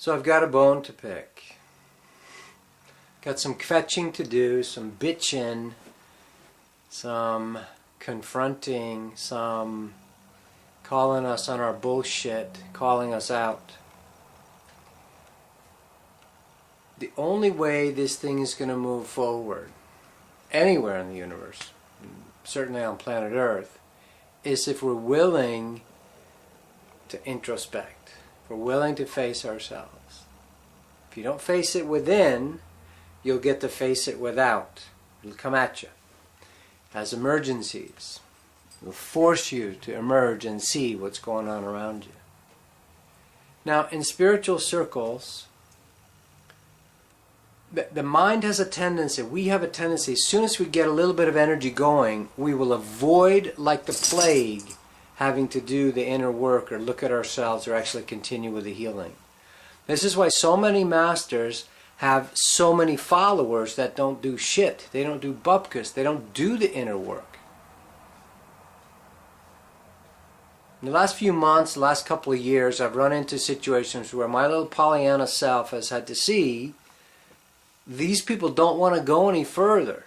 So I've got a bone to pick. Got some kvetching to do, some bitching, some confronting, some calling us on our bullshit, calling us out. The only way this thing is going to move forward, anywhere in the universe, certainly on planet Earth, is if we're willing to introspect. If we're willing to face ourselves. If you don't face it within, you'll get to face it without. It'll come at you as emergencies. It'll force you to emerge and see what's going on around you. Now, in spiritual circles, the mind has a tendency, we have a tendency, as soon as we get a little bit of energy going, we will avoid, like the plague, having to do the inner work or look at ourselves or actually continue with the healing. This is why so many masters have so many followers that don't do shit. They don't do bupkis. They don't do the inner work. In the last few months, the last couple of years, I've run into situations where my little Pollyanna self has had to see these people don't want to go any further.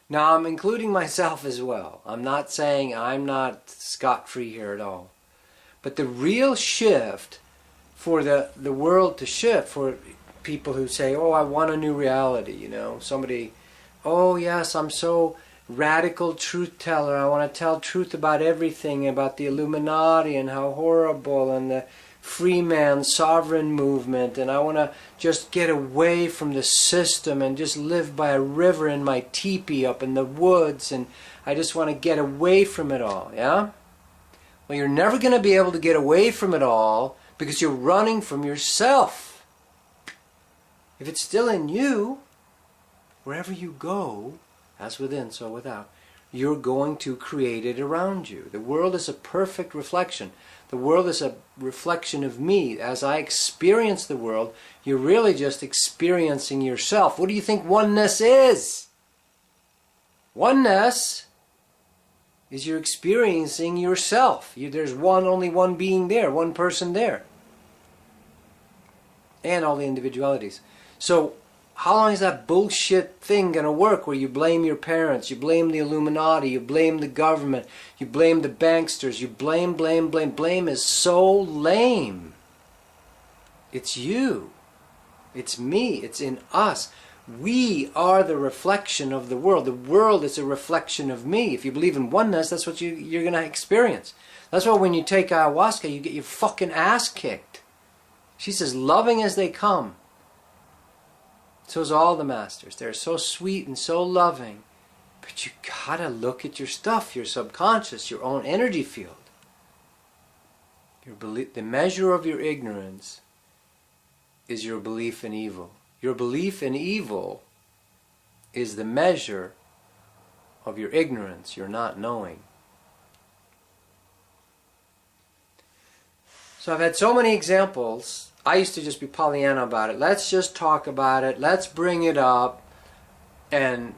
Now, I'm including myself as well. I'm not saying I'm not scot-free here at all. But the real shift for the world to shift, for people who say, oh, I want a new reality, you know, somebody, oh yes, I'm so radical truth teller, I want to tell truth about everything, about the Illuminati and how horrible, and the free man sovereign movement, and I want to just get away from the system and just live by a river in my teepee up in the woods, and I just want to get away from it all, yeah? Well, you're never going to be able to get away from it all because you're running from yourself. If it's still in you, wherever you go, as within, so without, you're going to create it around you. The world is a perfect reflection. The world is a reflection of me. As I experience the world, you're really just experiencing yourself. What do you think oneness is? Oneness is you're experiencing yourself. There's only one being there, one person there. And all the individualities. So, how long is that bullshit thing going to work where you blame your parents, you blame the Illuminati, you blame the government, you blame the banksters, you blame. Blame is so lame. It's you. It's me. It's in us. We are the reflection of the world. The world is a reflection of me. If you believe in oneness, that's what you're going to experience. That's why when you take ayahuasca, you get your fucking ass kicked. She's as loving as they come. So is all the masters. They're so sweet and so loving. But you gotta look at your stuff, your subconscious, your own energy field. The measure of your ignorance is your belief in evil. Your belief in evil is the measure of your ignorance, your not knowing. So I've had so many examples. I used to just be Pollyanna about it. Let's just talk about it. Let's bring it up. And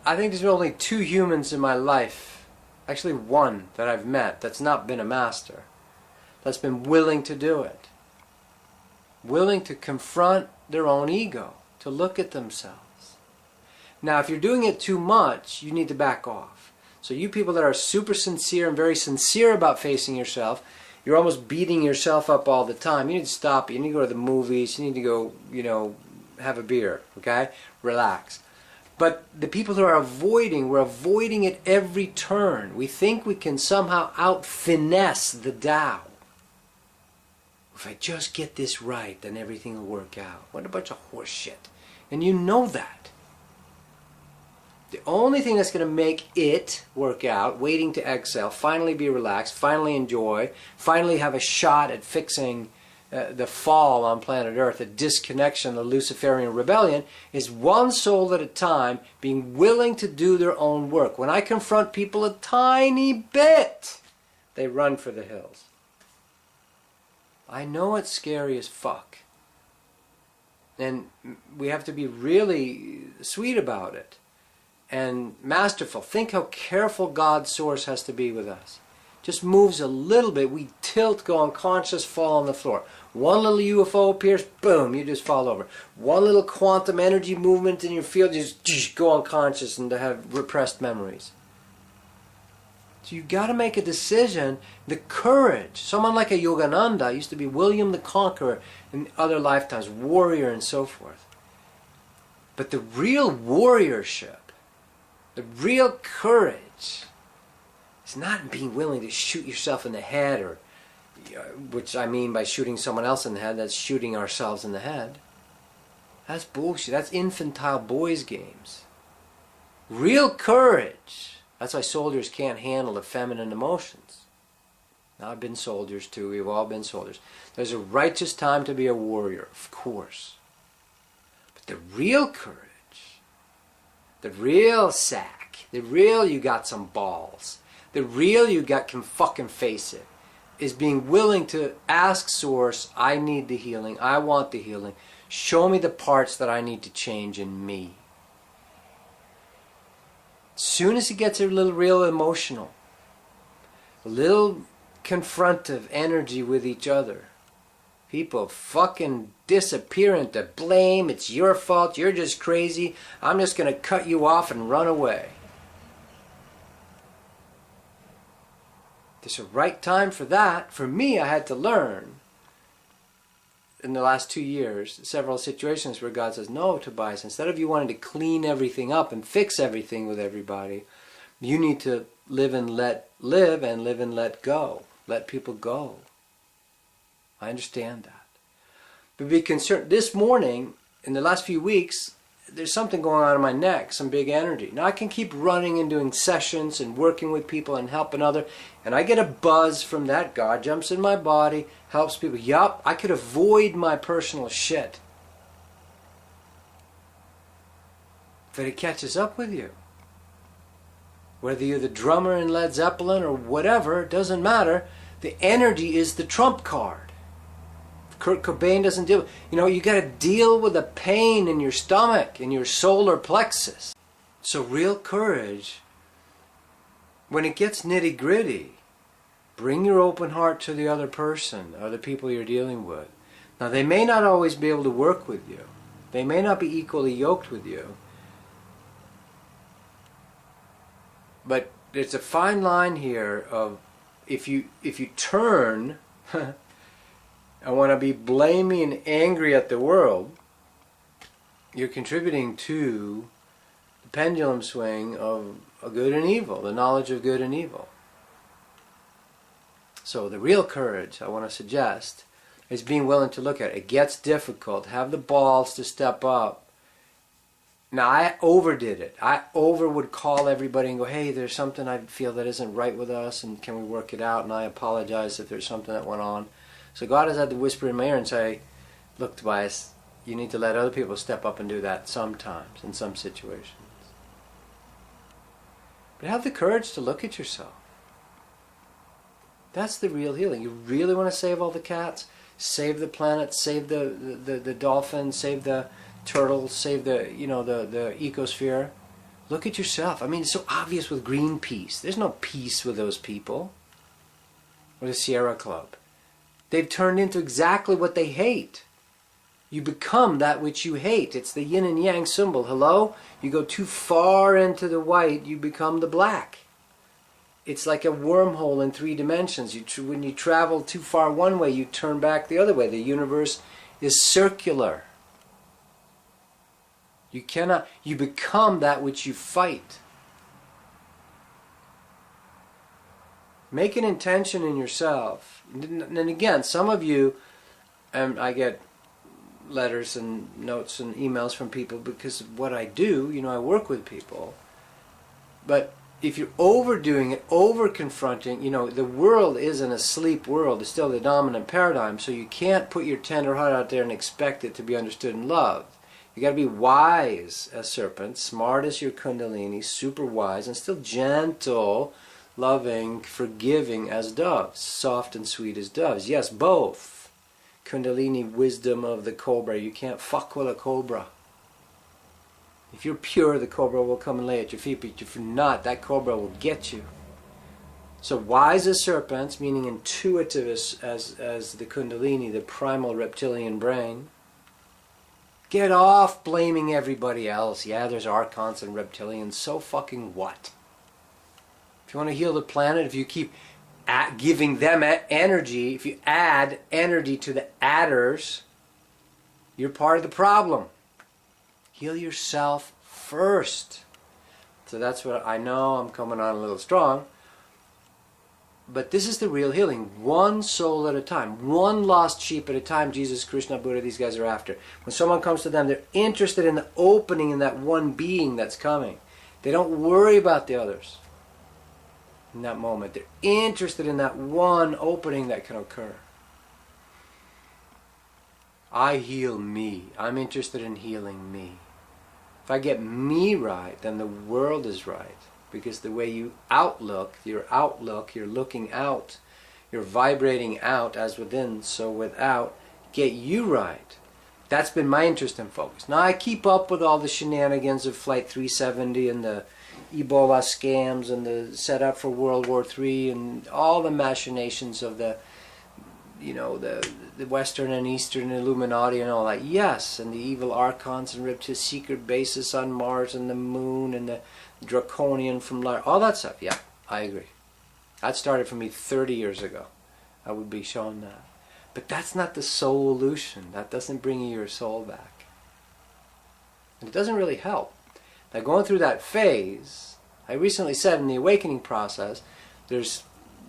I think there's been only 2 humans in my life, actually one that I've met that's not been a master, that's been willing to do it. Willing to confront their own ego, to look at themselves. Now, if you're doing it too much, you need to back off. So you people that are super sincere and very sincere about facing yourself, you're almost beating yourself up all the time. You need to stop. You need to go to the movies. You need to go, have a beer, okay? Relax. But the people who are avoiding, we're avoiding it every turn. We think we can somehow out-finesse the Tao. If I just get this right, then everything will work out. What a bunch of horse shit. And you know that. The only thing that's going to make it work out, waiting to exhale, finally be relaxed, finally enjoy, finally have a shot at fixing the fall on planet Earth, the disconnection, the Luciferian rebellion, is one soul at a time being willing to do their own work. When I confront people a tiny bit, they run for the hills. I know it's scary as fuck. And we have to be really sweet about it. And masterful. Think how careful God's source has to be with us. just moves a little bit, we tilt, go unconscious, fall on the floor. One little UFO appears, boom, you just fall over. One little quantum energy movement in your field, you just go unconscious and to have repressed memories. So you got to make a decision. The courage. Someone like a Yogananda used to be William the Conqueror in other lifetimes, warrior and so forth. But the real warriorship, the real courage, is not in being willing to shoot yourself in the head, or, which I mean by shooting someone else in the head, that's shooting ourselves in the head. That's bullshit. That's infantile boys' games. Real courage. That's why soldiers can't handle the feminine emotions. Now, I've been soldiers too. We've all been soldiers. There's a righteous time to be a warrior, of course. But the real courage, the real sack, the real you got some balls, the real you got can fucking face it, is being willing to ask Source, I need the healing, I want the healing. Show me the parts that I need to change in me. Soon as it gets a little real emotional, a little confrontive energy with each other, people fucking disappear into blame. It's your fault, you're just crazy, I'm just going to cut you off and run away. There's a right time for that. For me, I had to learn in the last 2 years, several situations where God says, no, Tobias, instead of you wanting to clean everything up and fix everything with everybody, you need to live and let go. Let people go. I understand that. But be concerned. This morning, in the last few weeks, there's something going on in my neck, some big energy. Now I can keep running and doing sessions and working with people and helping others, and I get a buzz from that. God jumps in my body, helps people. Yup, I could avoid my personal shit. But it catches up with you. Whether you're the drummer in Led Zeppelin or whatever, it doesn't matter. The energy is the trump card. Kurt Cobain doesn't deal. You got to deal with the pain in your stomach, in your solar plexus. So real courage, when it gets nitty gritty, bring your open heart to the other person or the people you're dealing with. Now they may not always be able to work with you. They may not be equally yoked with you. But there's a fine line here of if you turn I want to be blaming and angry at the world, you're contributing to the pendulum swing of good and evil, the knowledge of good and evil. So the real courage I want to suggest is being willing to look at it. It gets difficult. Have the balls to step up. Now I overdid it. I would call everybody and go, hey, there's something I feel that isn't right with us, and can we work it out? And I apologize if there's something that went on. So God has had to whisper in my ear and say, look, Tobias, you need to let other people step up and do that sometimes, in some situations. But have the courage to look at yourself. That's the real healing. You really want to save all the cats, save the planet, save the dolphins, save the turtles, save the ecosphere. Look at yourself. I mean, it's so obvious with Greenpeace. There's no peace with those people. Or the Sierra Club. They've turned into exactly what they hate. You become that which you hate. It's the yin and yang symbol. Hello? You go too far into the white, you become the black. It's like a wormhole in 3 dimensions. When you travel too far one way, you turn back the other way. The universe is circular. You become that which you fight. Make an intention in yourself. And again, some of you, and I get letters and notes and emails from people because of what I do, I work with people. But if you're overdoing it, over-confronting, the world isn't a sleep world. It's still the dominant paradigm, so you can't put your tender heart out there and expect it to be understood and loved. You got to be wise as serpents, smart as your kundalini, super wise, and still gentle, loving, forgiving as doves, soft and sweet as doves. Yes, both. Kundalini wisdom of the cobra. You can't fuck with a cobra. If you're pure, the cobra will come and lay at your feet, but if you're not, that cobra will get you. So wise as serpents, meaning intuitive as the Kundalini, the primal reptilian brain. Get off blaming everybody else. Yeah, there's archons and reptilians. So fucking what? If you want to heal the planet, if you keep giving them energy, if you add energy to the adders, you're part of the problem. Heal yourself first. So that's what I know. I'm coming on a little strong. But this is the real healing. One soul at a time. One lost sheep at a time. Jesus, Krishna, Buddha, these guys are after. When someone comes to them, they're interested in the opening in that one being that's coming. They don't worry about the others in that moment. They're interested in that one opening that can occur. I heal me. I'm interested in healing me. If I get me right, then the world is right. Because the way you outlook, you're looking out, you're vibrating out as within, so without, get you right. That's been my interest and focus. Now I keep up with all the shenanigans of Flight 370 and the Ebola scams and the setup for World War III and all the machinations of the Western and Eastern Illuminati and all that. Yes, and the evil archons and ripped his secret bases on Mars and the moon and the draconian from all that stuff. Yeah, I agree. That started for me 30 years ago. I would be shown that. But that's not the solution. That doesn't bring you your soul back. And it doesn't really help. Now going through that phase, I recently said in the awakening process, there's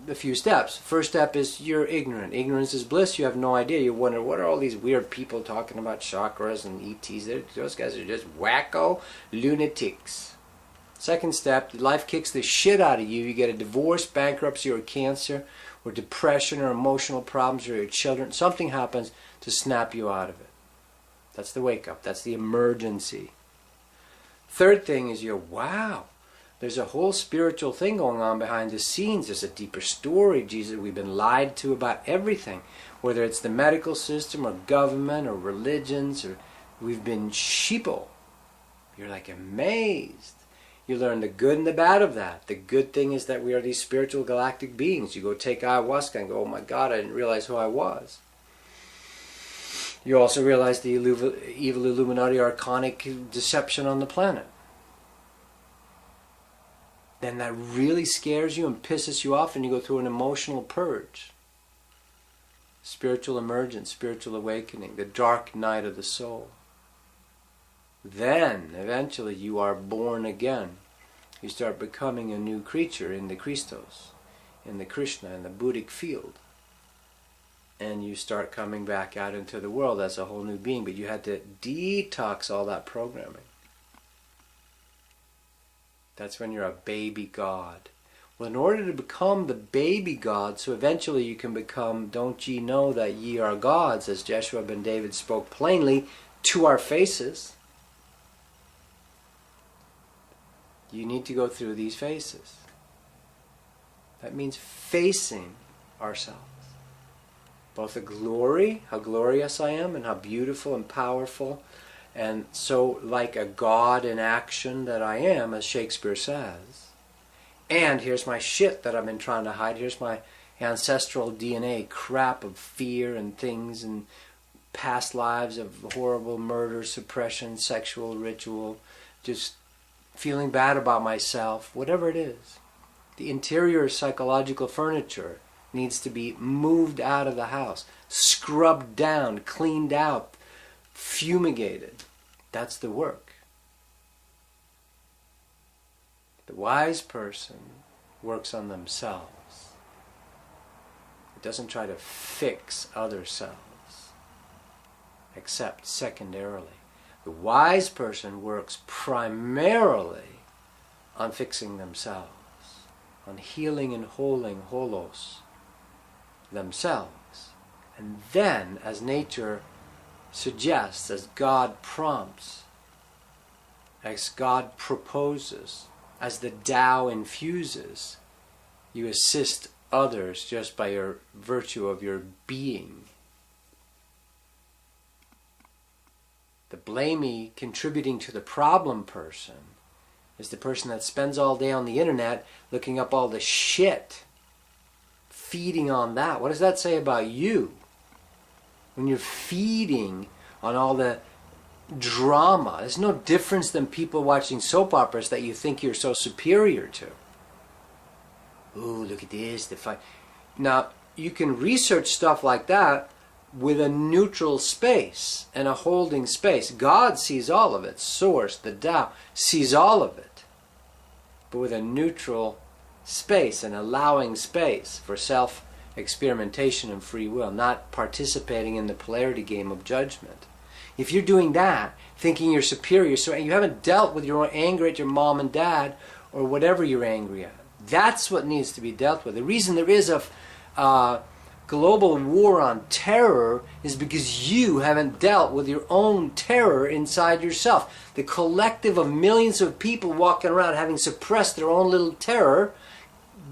a few steps. First step is you're ignorant. Ignorance is bliss. You have no idea. You wonder, what are all these weird people talking about chakras and ETs? Those guys are just wacko lunatics. Second step, life kicks the shit out of you. You get a divorce, bankruptcy, or cancer, or depression, or emotional problems, or your children. Something happens to snap you out of it. That's the wake up. That's the emergency. Third thing is wow, there's a whole spiritual thing going on behind the scenes. There's a deeper story. Jesus, we've been lied to about everything. Whether it's the medical system, or government, or religions, or we've been sheeple. You're like amazed. You learn the good and the bad of that. The good thing is that we are these spiritual galactic beings. You go take ayahuasca and go, oh my God, I didn't realize who I was. You also realize the evil Illuminati archonic deception on the planet. Then that really scares you and pisses you off and you go through an emotional purge. Spiritual emergence, spiritual awakening, the dark night of the soul. Then, eventually, you are born again. You start becoming a new creature in the Christos, in the Krishna, in the Buddhic field. And you start coming back out into the world as a whole new being. But you had to detox all that programming. That's when you're a baby God. Well, in order to become the baby God, so eventually you can become, don't ye know that ye are gods, as Joshua ben David spoke plainly to our faces. You need to go through these phases. That means facing ourselves. Both the glory, how glorious I am, and how beautiful and powerful, and so like a god in action that I am, as Shakespeare says. And here's my shit that I've been trying to hide. Here's my ancestral DNA crap of fear and things and past lives of horrible murder, suppression, sexual ritual, just feeling bad about myself, whatever it is. The interior psychological furniture needs to be moved out of the house, scrubbed down, cleaned out, fumigated. That's the work. The wise person works on themselves. It doesn't try to fix other selves, except secondarily. The wise person works primarily on fixing themselves, on healing and holos themselves. And then, as nature suggests, as God prompts, as God proposes, as the Tao infuses, you assist others just by your virtue of your being. The blamey contributing to the problem person is the person that spends all day on the internet looking up all the shit feeding on that, what does that say about you? When you're feeding on all the drama, there's no difference than people watching soap operas that you think you're so superior to. Ooh, look at this, the fight. Now, you can research stuff like that with a neutral space and a holding space. God sees all of it. Source, the Tao, sees all of it. But with a neutral space, an allowing space for self-experimentation and free will, not participating in the polarity game of judgment. If you're doing that, thinking you're superior, so you haven't dealt with your own anger at your mom and dad or whatever you're angry at. That's what needs to be dealt with. The reason there is a global war on terror is because you haven't dealt with your own terror inside yourself. The collective of millions of people walking around having suppressed their own little terror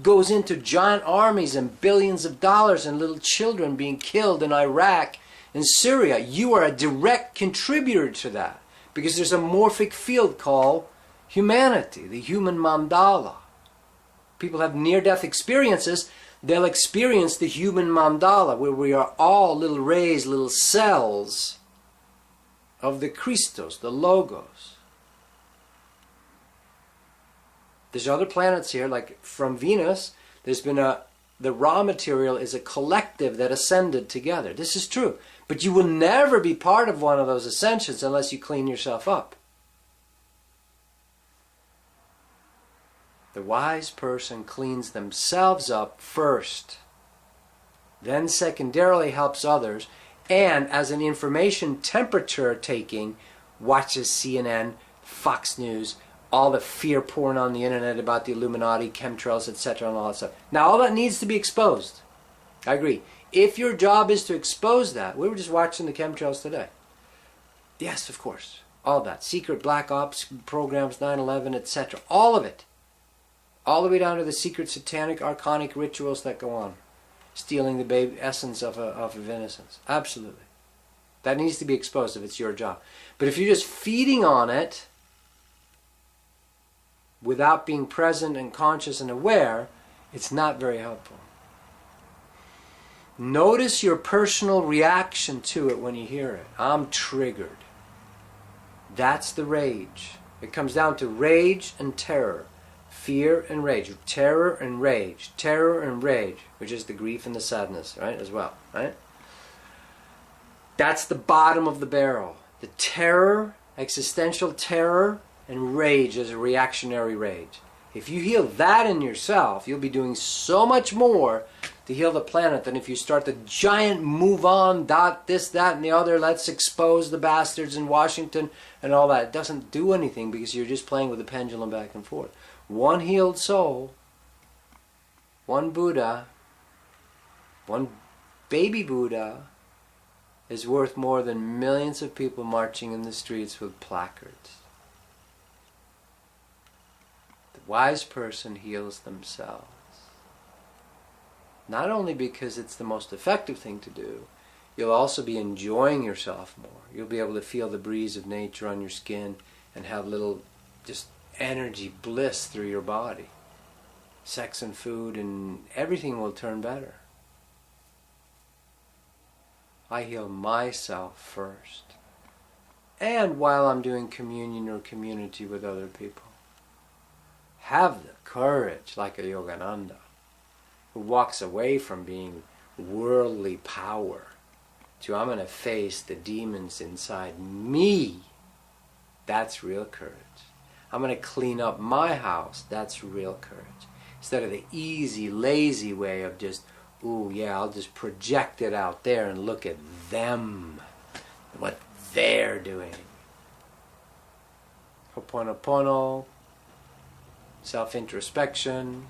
goes into giant armies and billions of dollars and little children being killed in Iraq and Syria. You are a direct contributor to that because there's a morphic field called humanity, the human mandala. People have near-death experiences. They'll experience the human mandala where we are all little rays, little cells of the Christos, the Logos. There's other planets here, like from Venus, there's been the raw material is a collective that ascended together. This is true. But you will never be part of one of those ascensions unless you clean yourself up. The wise person cleans themselves up first, then secondarily helps others, and as an information temperature taking, watches CNN, Fox News, all the fear porn on the internet about the Illuminati, chemtrails, etc., and all that stuff. Now all that needs to be exposed. I agree. If your job is to expose that, we were just watching the chemtrails today. Yes, of course. All that. Secret black ops programs, 9/11, etc. All of it. All the way down to the secret satanic archonic rituals that go on. Stealing the baby essence of innocence. Absolutely. That needs to be exposed if it's your job. But if you're just feeding on it without being present and conscious and aware, it's not very helpful. Notice your personal reaction to it when you hear it. I'm triggered. That's the rage. It comes down to rage and terror. Fear and rage. Terror and rage. Terror and rage, which is the grief and the sadness, right, as well, right? That's the bottom of the barrel. The terror, existential terror, and rage is a reactionary rage. If you heal that in yourself, you'll be doing so much more to heal the planet than if you start the giant move on, this, that, and the other, let's expose the bastards in Washington and all that. It doesn't do anything because you're just playing with the pendulum back and forth. One healed soul, one Buddha, one baby Buddha is worth more than millions of people marching in the streets with placards. The wise person heals themselves. Not only because it's the most effective thing to do, you'll also be enjoying yourself more. You'll be able to feel the breeze of nature on your skin and have little just energy, bliss through your body. Sex and food and everything will turn better. I heal myself first. And while I'm doing communion or community with other people. Have the courage like a Yogananda who walks away from being worldly power to I'm going to face the demons inside me. That's real courage. I'm going to clean up my house. That's real courage. Instead of the easy, lazy way of just, ooh, yeah, I'll just project it out there and look at them, what they're doing. Ho'oponopono, self-introspection.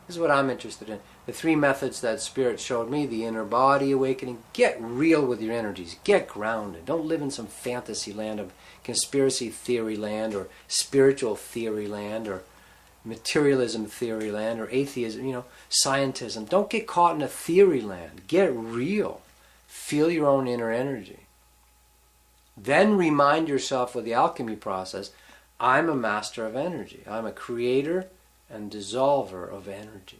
This is what I'm interested in. The 3 methods that Spirit showed me, the inner body awakening. Get real with your energies. Get grounded. Don't live in some fantasy land of conspiracy theory land or spiritual theory land or materialism theory land or atheism, scientism. Don't get caught in a theory land. Get real. Feel your own inner energy. Then remind yourself with the alchemy process, I'm a master of energy. I'm a creator and dissolver of energies.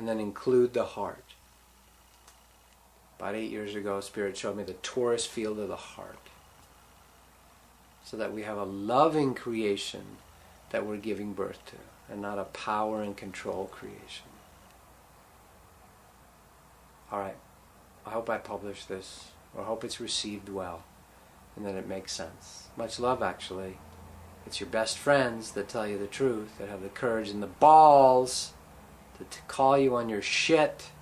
and then include the heart. About 8 years ago, Spirit showed me the torus field of the heart, so that we have a loving creation that we're giving birth to, and not a power and control creation. Alright, I hope I publish this, or I hope it's received well, and that it makes sense. Much love, actually. It's your best friends that tell you the truth, that have the courage and the balls to call you on your shit.